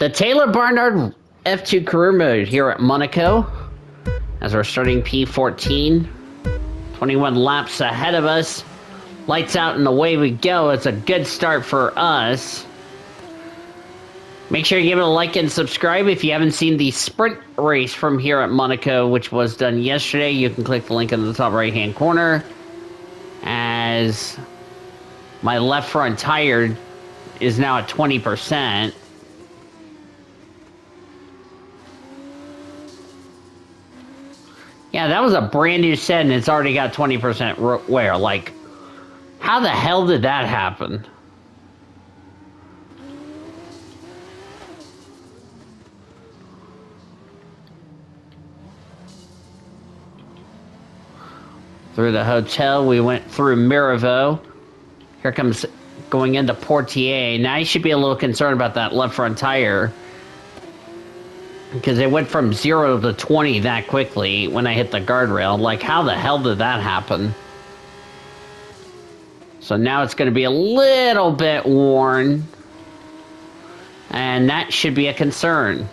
The Taylor Barnard F2 career mode here at Monaco as we're starting P14. 21 laps ahead of us. Lights out and away we go. It's a good start for us. Make sure you give it a like and subscribe. If you haven't seen the sprint race from here at Monaco, which was done yesterday, you can click the link in the top right hand corner. As my left front tire is now at 20%. Yeah, that was a brand new set and it's already got 20% wear. Like, how the hell did that happen? Through the hotel, we went through Miraveau. Here comes going into Portier. Now you should be a little concerned about that left front tire, because it went from 0 to 20 that quickly when I hit the guardrail. Like, how the hell did that happen? So now it's going to be a little bit worn, and that should be a concern.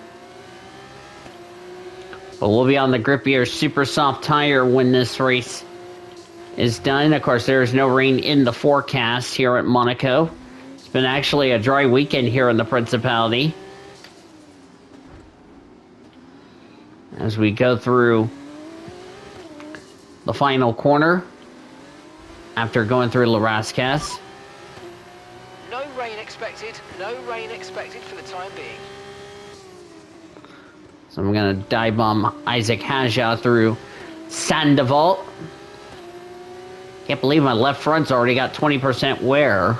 But we'll be on the grippier super soft tire when this race is done. Of course, there is no rain in the forecast here at Monaco. It's been actually a dry weekend here in the Principality. As we go through the final corner after going through La Rascasse. No rain expected. No rain expected for the time being. So I'm going to dive bomb Isaac Haja through Sandoval. Can't believe my left front's already got 20% wear.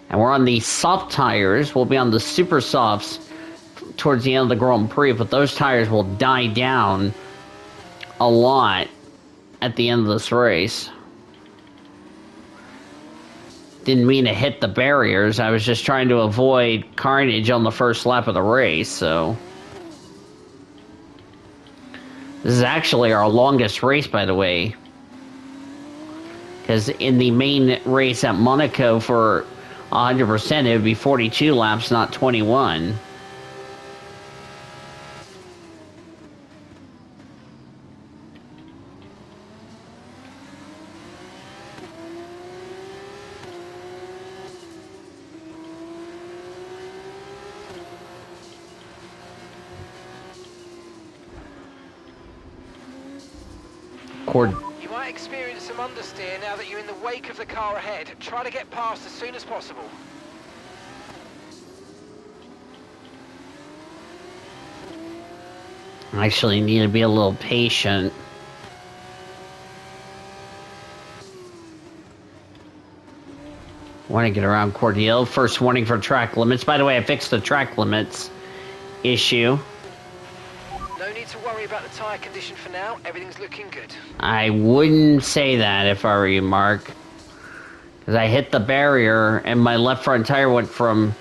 And we're on the soft tires. We'll be on the super softs towards the end of the Grand Prix, but those tires will die down a lot at the end of this race. Didn't mean to hit the barriers. I was just trying to avoid carnage on the first lap of the race, so. This is actually our longest race, by the way. Because in the main race at Monaco for 100%, it would be 42 laps, not 21. You might experience some understeer now that you're in the wake of the car ahead. Try to get past as soon as possible. I actually need to be a little patient. Want to get around Cordial. First warning for track limits. By the way, I fixed the track limits issue. No need to worry about the tyre condition for now. Everything's looking good. I wouldn't say that if I were you, Mark. Because I hit the barrier and my left front tire went from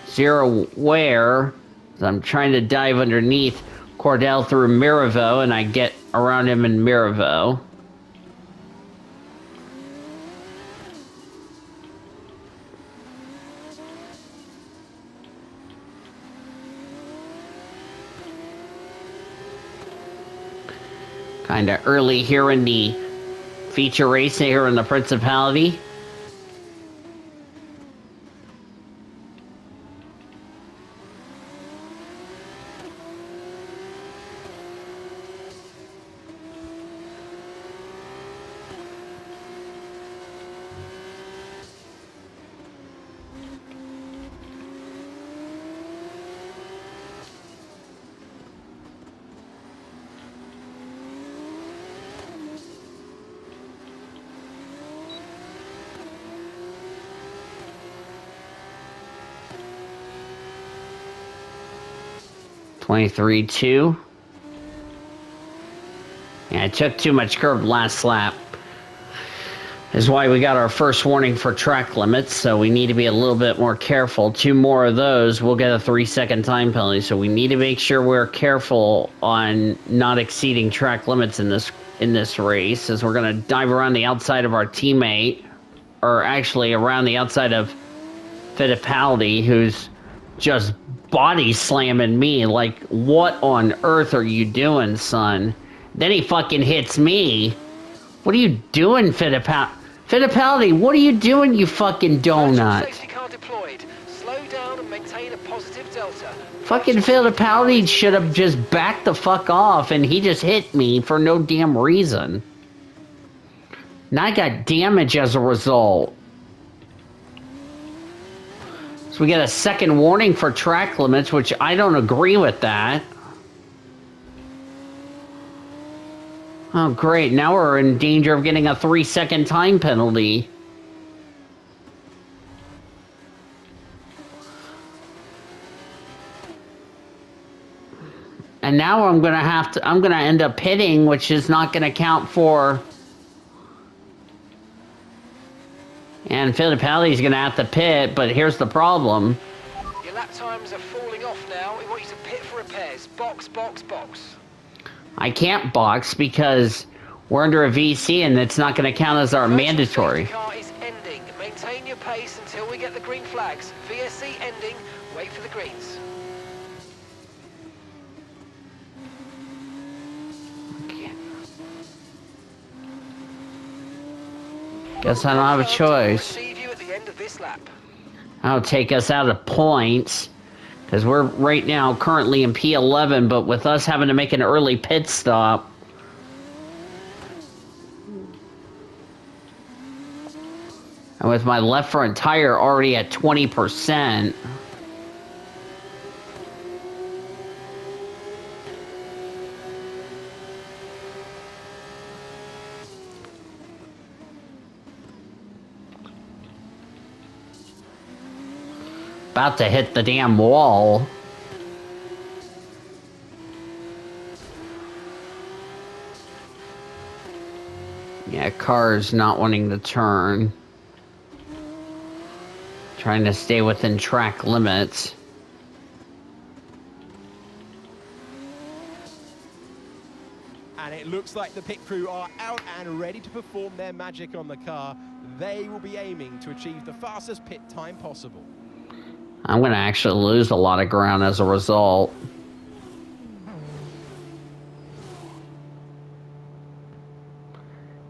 0 wear. So I'm trying to dive underneath Cordell through Miraveau, and I get around him in Miraveau. Kind of early here in the feature race here in the Principality. (23.2). Yeah, I took too much curb last lap. Is why we got our first warning for track limits, so we need to be a little bit more careful. 2 more of those, we'll get a 3-second time penalty, so we need to make sure we're careful on not exceeding track limits in this race, as we're going to dive around the outside of our teammate, or actually around the outside of Fittipaldi, who's just body slamming me. Like, what on earth are you doing, son? Then he fucking hits me. What are you doing, Fittipaldi? Fittipaldi, what are you doing, you fucking donut? Safety car deployed. Slow down and maintain a positive delta. Fucking Fittipaldi should have just backed the fuck off, and he just hit me for no damn reason. Now I got damage as a result. So we get a second warning for track limits, which I don't agree with that. Oh, great. Now we're in danger of getting a 3-second time penalty. And now I'm gonna end up pitting, which is not gonna count for... And Fittipaldi's gonna have to pit, but here's the problem. Your lap times are falling off now. We want you to pit for repairs. Box, box, box. I can't box because we're under a VC and it's not going to count as our mandatory. The car is ending. Maintain your pace until we get the green flags. VSC ending. Wait for the greens. Guess I don't have a choice. Receive you at the end of this lap. I'll take us out of points. Because we're right now currently in P11, but with us having to make an early pit stop. And with my left front tire already at 20%. About to hit the damn wall. Yeah, car's not wanting to turn. Trying to stay within track limits. And it looks like the pit crew are out and ready to perform their magic on the car. They will be aiming to achieve the fastest pit time possible. I'm going to actually lose a lot of ground as a result.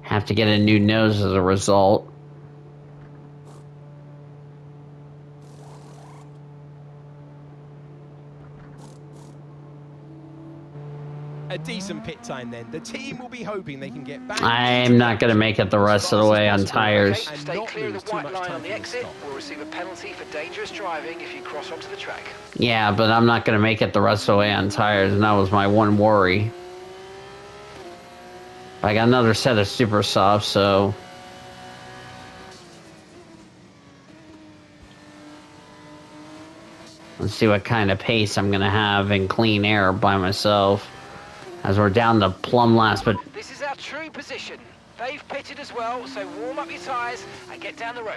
Have to get a new nose as a result. A decent pit time then. The team will be hoping they can get back. I'm not going to make it the rest of the way on tires. Okay, stay clear of the white line on the exit. We'll receive a penalty for dangerous driving if you cross onto the track. Yeah, but I'm not going to make it the rest of the way on tires, and that was my one worry. I got another set of super softs, so... Let's see what kind of pace I'm going to have in clean air by myself. As we're down to plumb last, but... This is our true position. They've pitted as well, so warm up your tyres and get down the road.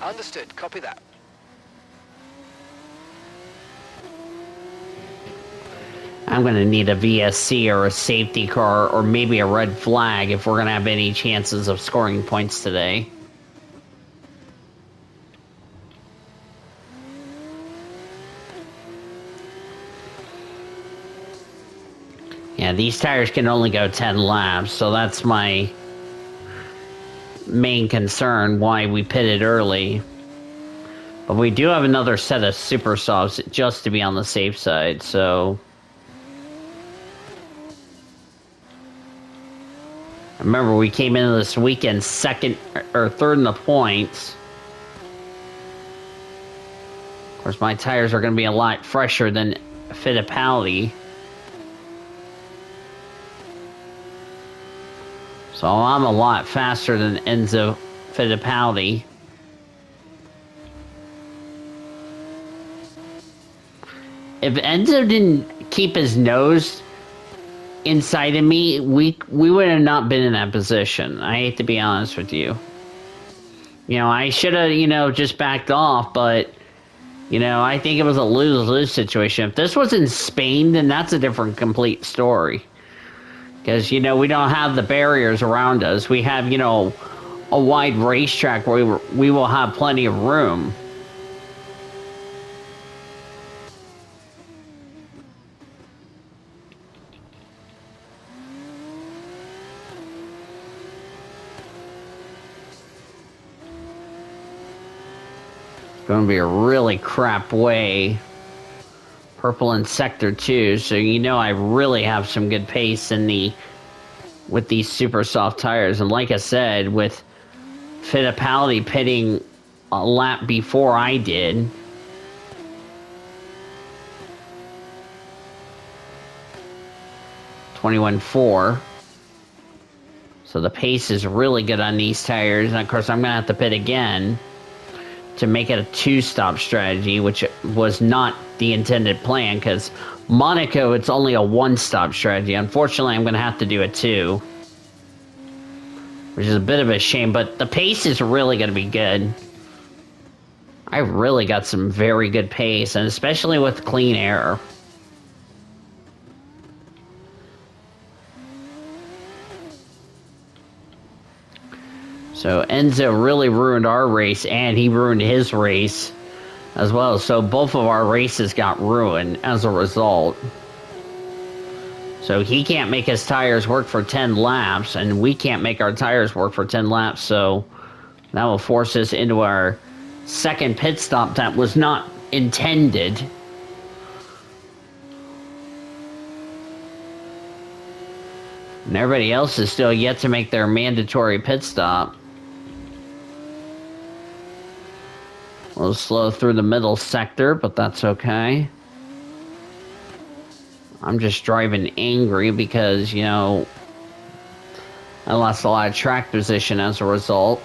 Understood. Copy that. I'm going to need a VSC or a safety car or maybe a red flag if we're going to have any chances of scoring points today. Yeah, these tires can only go 10 laps, so that's my main concern why we pitted early. But we do have another set of super softs just to be on the safe side, so... Remember, we came into this weekend second or third in the points. Of course, my tires are going to be a lot fresher than Fittipaldi. So I'm a lot faster than Enzo Fittipaldi. If Enzo didn't keep his nose inside of me, we would have not been in that position. I hate to be honest with you. You know, I should have, just backed off, but, I think it was a lose-lose situation. If this was in Spain, then that's a different complete story. Because, you know, we don't have the barriers around us. We have, you know, a wide racetrack where we will have plenty of room. It's going to be a really crap way. Purple in sector 2, so you know I really have some good pace in with these super soft tires. And like I said, with Fittipaldi pitting a lap before I did, .21.4, so the pace is really good on these tires. And of course I'm gonna have to pit again to make it a 2-stop strategy, which was not the intended plan, because Monaco, it's only a 1-stop strategy. Unfortunately, I'm going to have to do a 2, which is a bit of a shame, but the pace is really going to be good. I really got some very good pace, and especially with clean air. So Enzo really ruined our race, and he ruined his race as well. So both of our races got ruined as a result. So he can't make his tires work for 10 laps, and we can't make our tires work for 10 laps. So that will force us into our second pit stop that was not intended. And everybody else is still yet to make their mandatory pit stop. We'll slow through the middle sector, but that's okay. I'm just driving angry because, you know, I lost a lot of track position as a result.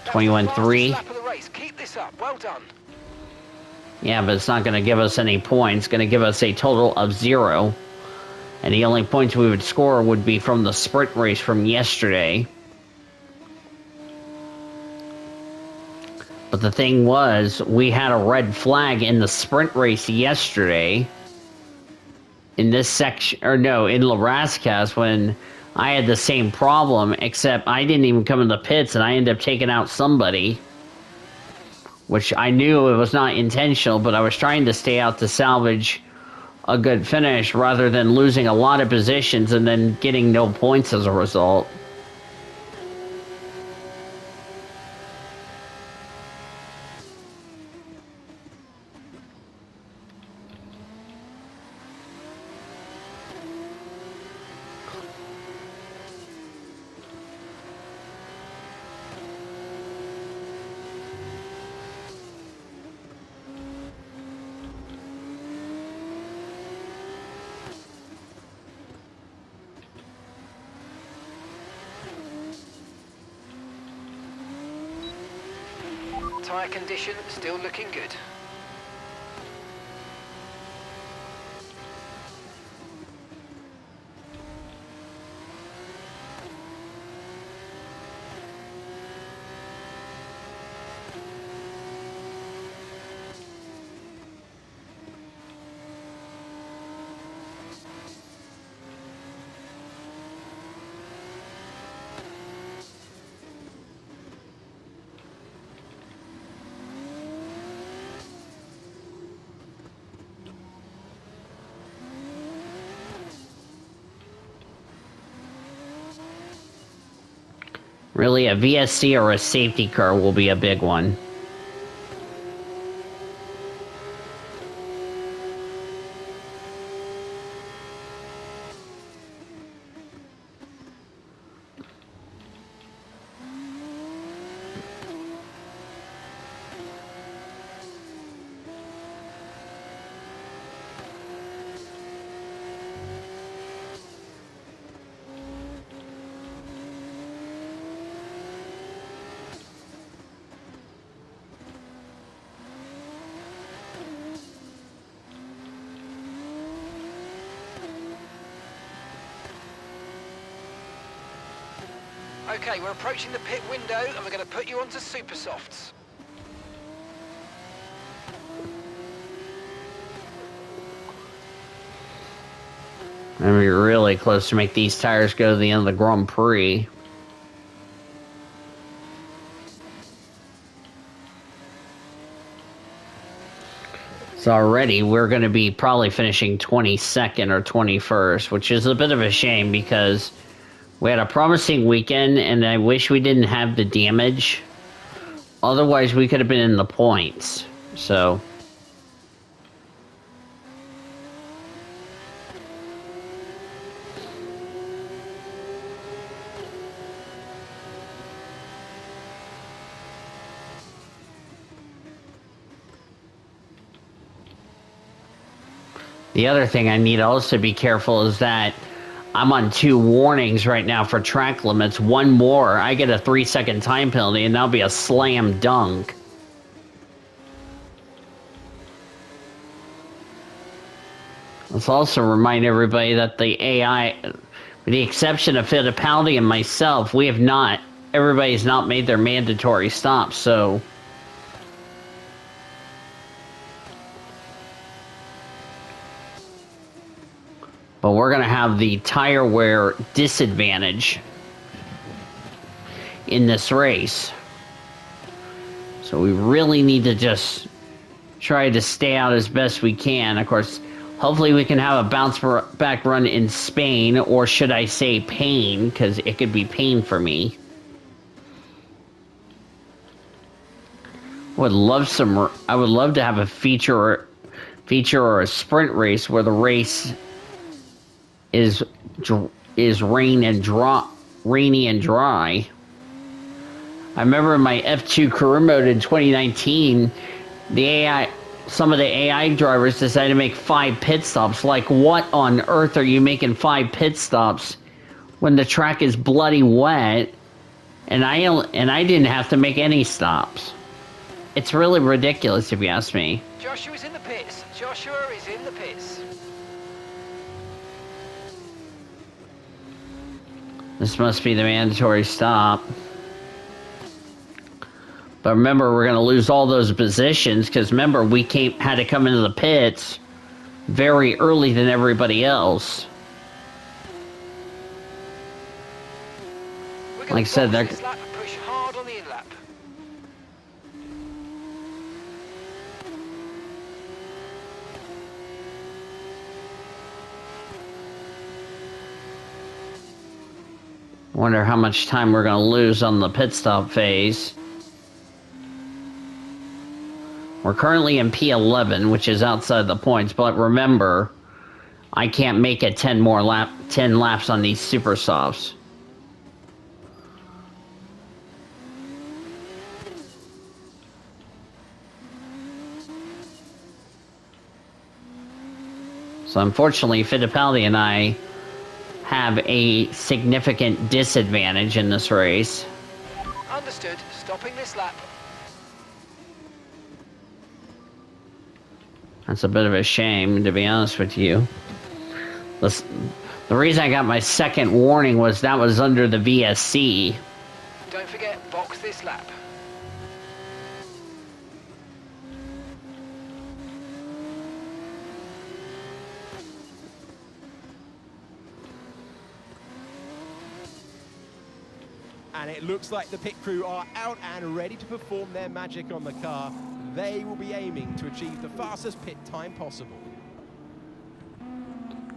21.3. Keep this up. Well done. Yeah, but it's not going to give us any points. It's going to give us a total of 0. And the only points we would score would be from the sprint race from yesterday. But the thing was, we had a red flag in the sprint race yesterday. In this section, or no, in La Rascas, when I had the same problem, except I didn't even come in the pits and I ended up taking out somebody. Which I knew it was not intentional, but I was trying to stay out to salvage a good finish rather than losing a lot of positions and then getting no points as a result. Tyre condition still looking good. Really, a VSC or a safety car will be a big one. Okay, we're approaching the pit window and we're going to put you onto super softs. And we're really close to make these tires go to the end of the Grand Prix. So already we're going to be probably finishing 22nd or 21st, which is a bit of a shame because we had a promising weekend and I wish we didn't have the damage. Otherwise we could have been in the points. So... The other thing I need to also be careful is that I'm on 2 warnings right now for track limits. One more, I get a 3-second time penalty, and that'll be a slam dunk. Let's also remind everybody that the AI, with the exception of Fittipaldi and myself, everybody's not made their mandatory stops, so... But we're going to have the tire wear disadvantage in this race. So we really need to just try to stay out as best we can. Of course, hopefully we can have a bounce back run in Spain, or should I say pain, because it could be pain for me. I would love to have a feature or a sprint race where the race is rainy and dry. I remember in my F2 career mode in 2019, some of the AI drivers decided to make 5 pit stops. Like, what on earth are you making 5 pit stops when the track is bloody wet? And I didn't have to make any stops. It's really ridiculous if you ask me. Joshua's in the pits. Joshua is in the pits. This must be the mandatory stop. But remember, we're going to lose all those positions, because remember, we had to come into the pits very early than everybody else. Like I said, they're... Push hard on the in-lap. Wonder how much time we're going to lose on the pit stop phase. We're currently in P11, which is outside the points, but remember, I can't make it 10 laps on these super softs. So unfortunately, Fittipaldi and I have a significant disadvantage in this race. Understood. Stopping this lap. That's a bit of a shame, to be honest with you. The reason I got my second warning was that was under the VSC. Don't forget, box this lap. And it looks like the pit crew are out and ready to perform their magic on the car. They will be aiming to achieve the fastest pit time possible.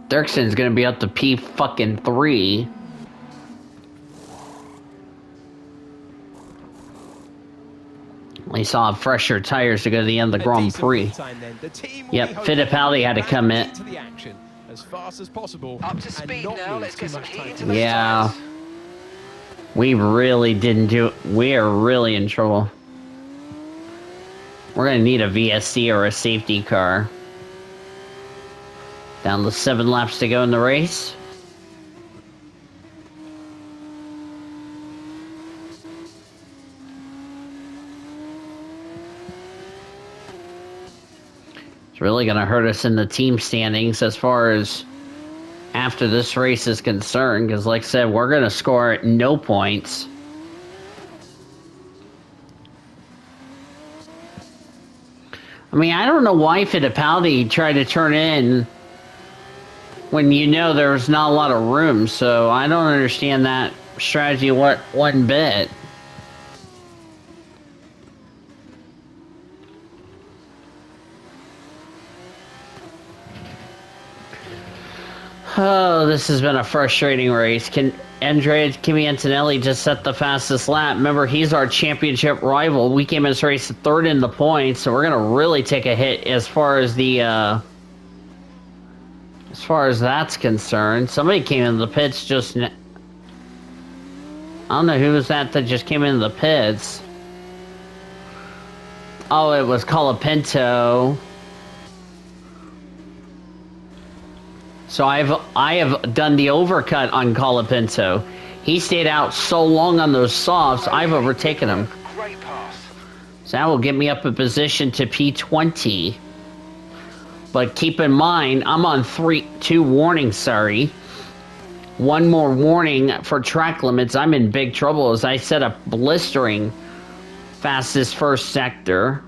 Dirkson's gonna be up to P3. He saw fresher tires to go to the end of the Grand Prix. Yep, Fittipaldi had to come in. As fast as possible. Up to speed now. Let's get some heat into those Yeah. tires. We really didn't do it. We are really in trouble. We're gonna need a VSC or a safety car. Down to 7 laps to go in the race. It's really gonna hurt us in the team standings as far as after this race is concerned, because like I said, we're going to score no points. I mean, I don't know why Fittipaldi tried to turn in when you know there's not a lot of room, so I don't understand that strategy one bit. Oh, this has been a frustrating race. Can Andrea Kimi Antonelli just set the fastest lap? Remember, he's our championship rival. We came in this race third in the points, so we're gonna really take a hit as far as the as far as that's concerned. Somebody came into the pits just I don't know who was that just came into the pits. Oh, it was Colapinto. So I have done the overcut on Colapinto. He stayed out so long on those softs, I've overtaken him. Great pass. So that will get me up a position to P20. But keep in mind, I'm on two warnings, sorry. One more warning for track limits. I'm in big trouble as I set a blistering fastest first sector.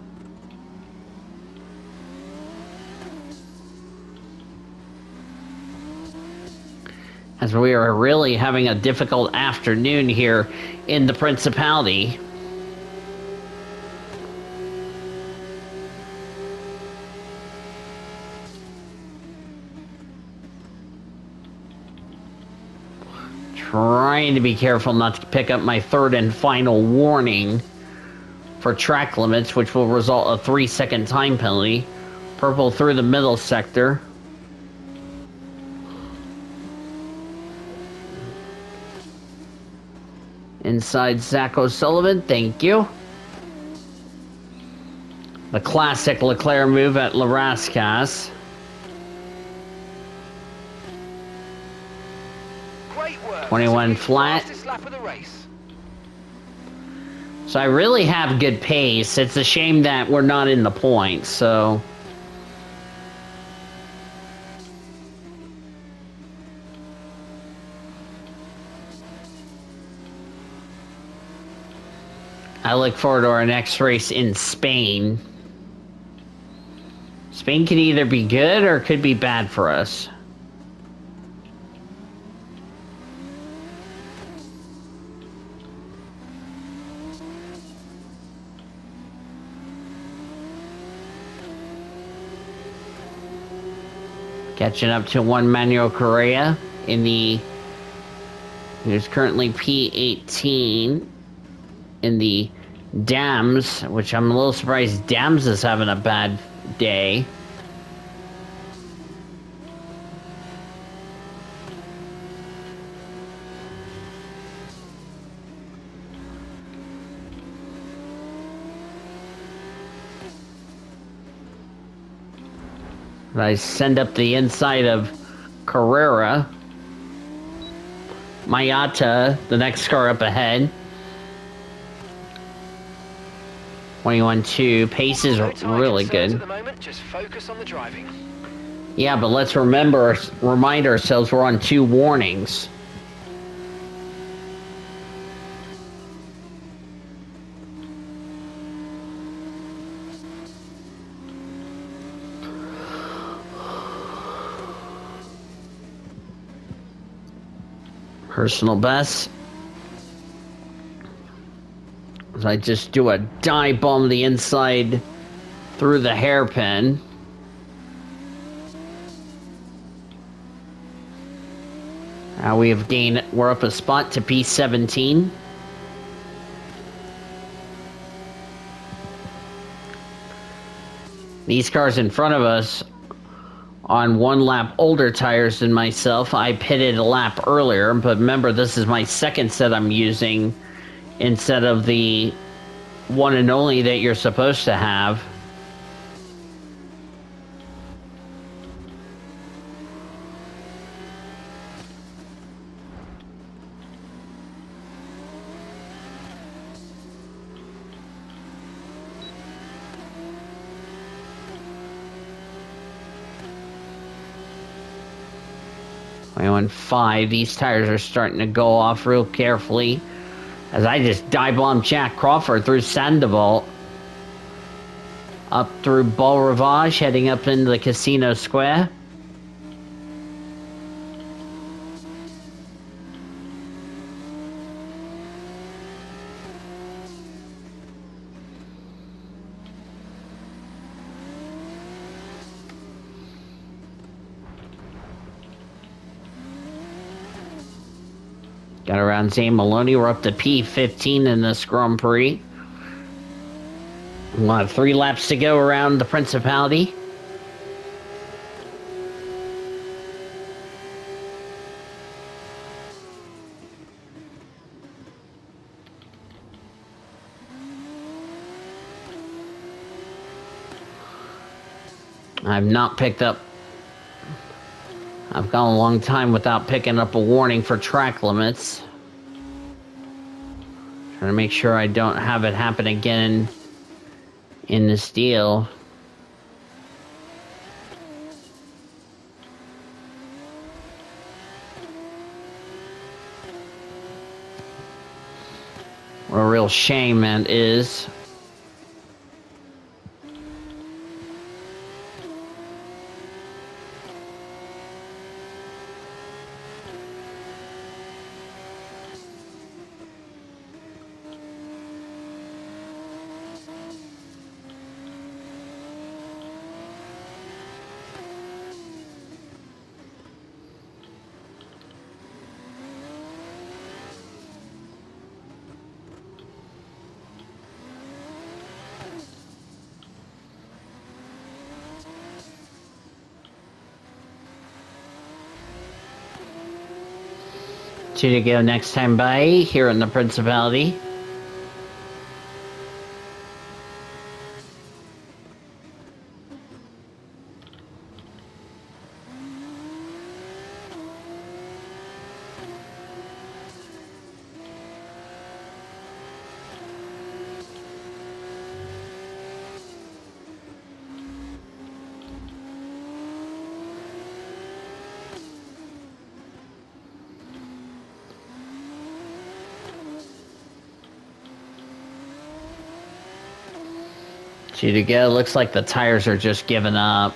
As we are really having a difficult afternoon here in the Principality. Trying to be careful not to pick up my third and final warning for track limits, which will result in a 3-second time penalty. Purple through the middle sector. Inside Zach O'Sullivan, thank you. The classic Leclerc move at La Rascasse. Great work. 21 flat. Fastest lap of the race. So I really have good pace. It's a shame that we're not in the points, so... I look forward to our next race in Spain. Spain could either be good or could be bad for us. Catching up to one Manuel Correa in the... Who's currently P18 in the Dams, which I'm a little surprised Dams is having a bad day. I send up the inside of Carrera. Mayata, the next car up ahead. 21-2. Pace is really good. At the moment, just focus on the driving. Yeah, but let's remind ourselves we're on 2 warnings. Personal best. As I just do a dive bomb the inside through the hairpin. Now we're up a spot to P17. These cars in front of us on 1 lap older tires than myself. I pitted a lap earlier, but remember this is my second set I'm using instead of the one and only that you're supposed to have. I went 5. These tires are starting to go off real carefully. As I just dive bomb Jack Crawford through Sandoval. Up through Beau Rivage, heading up into the Casino Square. Got around Zane Maloney. We're up to P15 in this Grand Prix. We'll have 3 laps to go around the Principality. I've gone a long time without picking up a warning for track limits. Trying to make sure I don't have it happen again in this deal. What a real shame that is. Two to go next time by here in the Principality. Two to go. Looks like the tires are just giving up.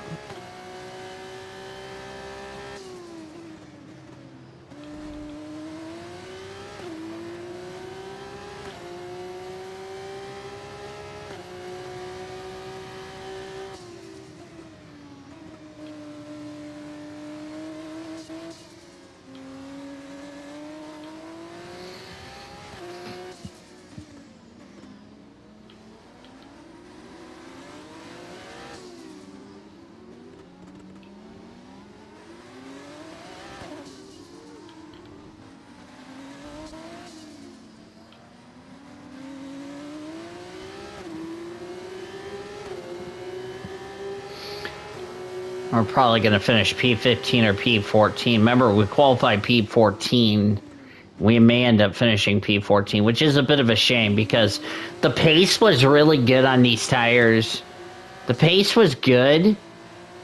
We're probably going to finish P15 or P14. Remember, we qualified P14. We may end up finishing P14, which is a bit of a shame because the pace was really good on these tires. The pace was good.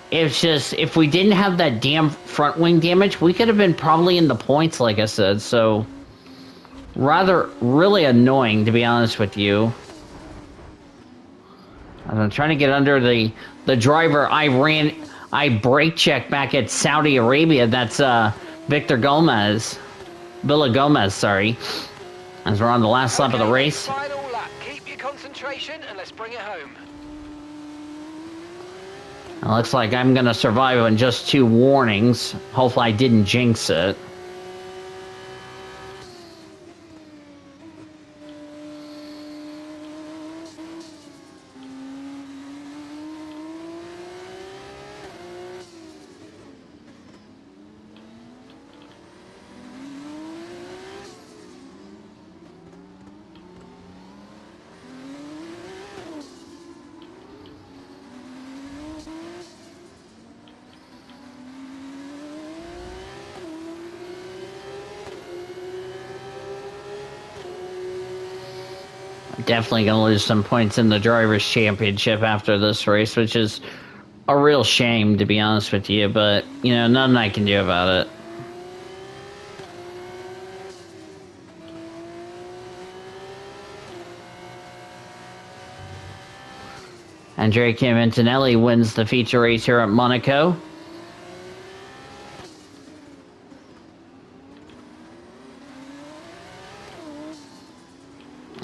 It's just, if we didn't have that damn front wing damage, we could have been probably in the points, like I said. So, really annoying, to be honest with you. I'm trying to get under the driver. I brake checked back at Saudi Arabia. That's Villa Gomez, sorry. As we're on the last lap of the race. Final lap. Keep your concentration and let's bring it home. It looks like I'm gonna survive on just 2 warnings. Hopefully I didn't jinx it. Definitely going to lose some points in the Drivers' Championship after this race, which is a real shame, to be honest with you, but, you know, nothing I can do about it. Andrea Antonelli wins the feature race here at Monaco.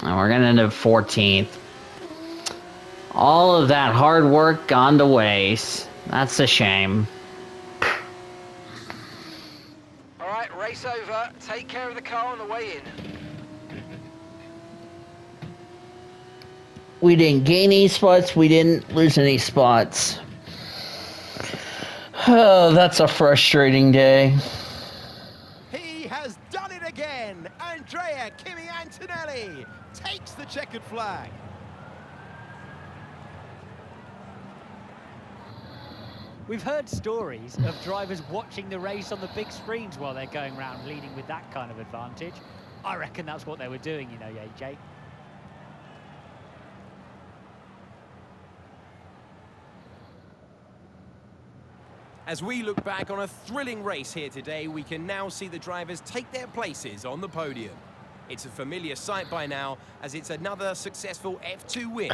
And we're going to end up 14th. All of that hard work gone to waste. That's a shame. All right, race over. Take care of the car on the way in. We didn't gain any spots. We didn't lose any spots. Oh, that's a frustrating day. He has done it again. Andrea Kimi Antonelli takes the checkered flag. We've heard stories of drivers watching the race on the big screens while they're going round leading with that kind of advantage. I reckon that's what they were doing, you know, AJ. As we look back on a thrilling race here today, we can now see the drivers take their places on the podium. It's a familiar sight by now, as it's another successful F2 win.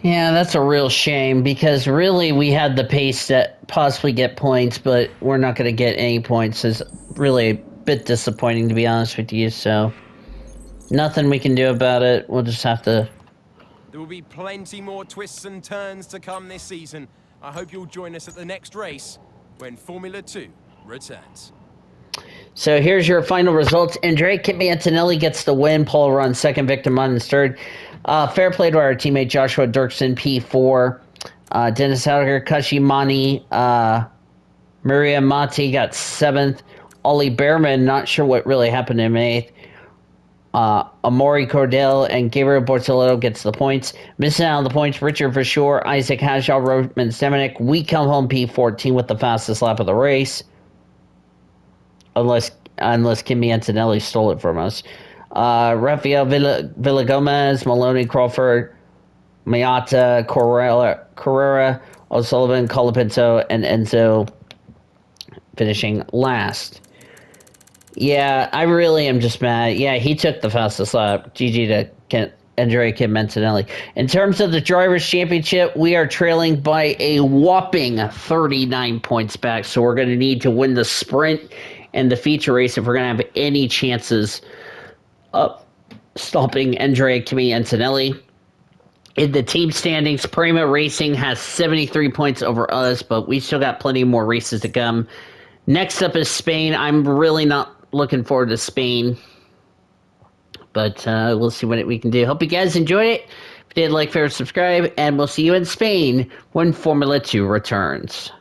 Yeah, that's a real shame because really we had the pace to possibly get points, but we're not going to get any points. It's really a bit disappointing, to be honest with you, so nothing we can do about it. We'll just have to... There will be plenty more twists and turns to come this season. I hope you'll join us at the next race when Formula 2 returns. So here's your final results. Andrea Kimi Antonelli gets the win. Paul runs second, Victor Munnins third. Fair play to our teammate Joshua Dirksen, P4. Dennis Hauger, Kashimani, Maria Mati got 7th. Ollie Behrman, not sure what really happened to him, 8th. Amaury Cordell and Gabriel Bortoletto gets the points. Missing out on the points, Richard Verschoor, Isaac Hashaw, Roman Stemenik. We come home P14 with the fastest lap of the race. Unless Kimi Antonelli stole it from us. Rafael Villagomez, Maloney Crawford, Mayata, Carrera, O'Sullivan, Colapinto, and Enzo finishing last. Yeah, I really am just mad. Yeah, he took the fastest lap. GG to Andrea Kim Antonelli. In terms of the Drivers' Championship, we are trailing by a whopping 39 points back, so we're going to need to win the sprint and the feature race if we're going to have any chances of stopping Andrea Kimi Antonelli. In the team standings, Prima Racing has 73 points over us, but we still got plenty more races to come. Next up is Spain. I'm really not looking forward to Spain, but we'll see what we can do. Hope you guys enjoyed it. If you did, like, favorite, subscribe, and we'll see you in Spain when Formula 2 returns.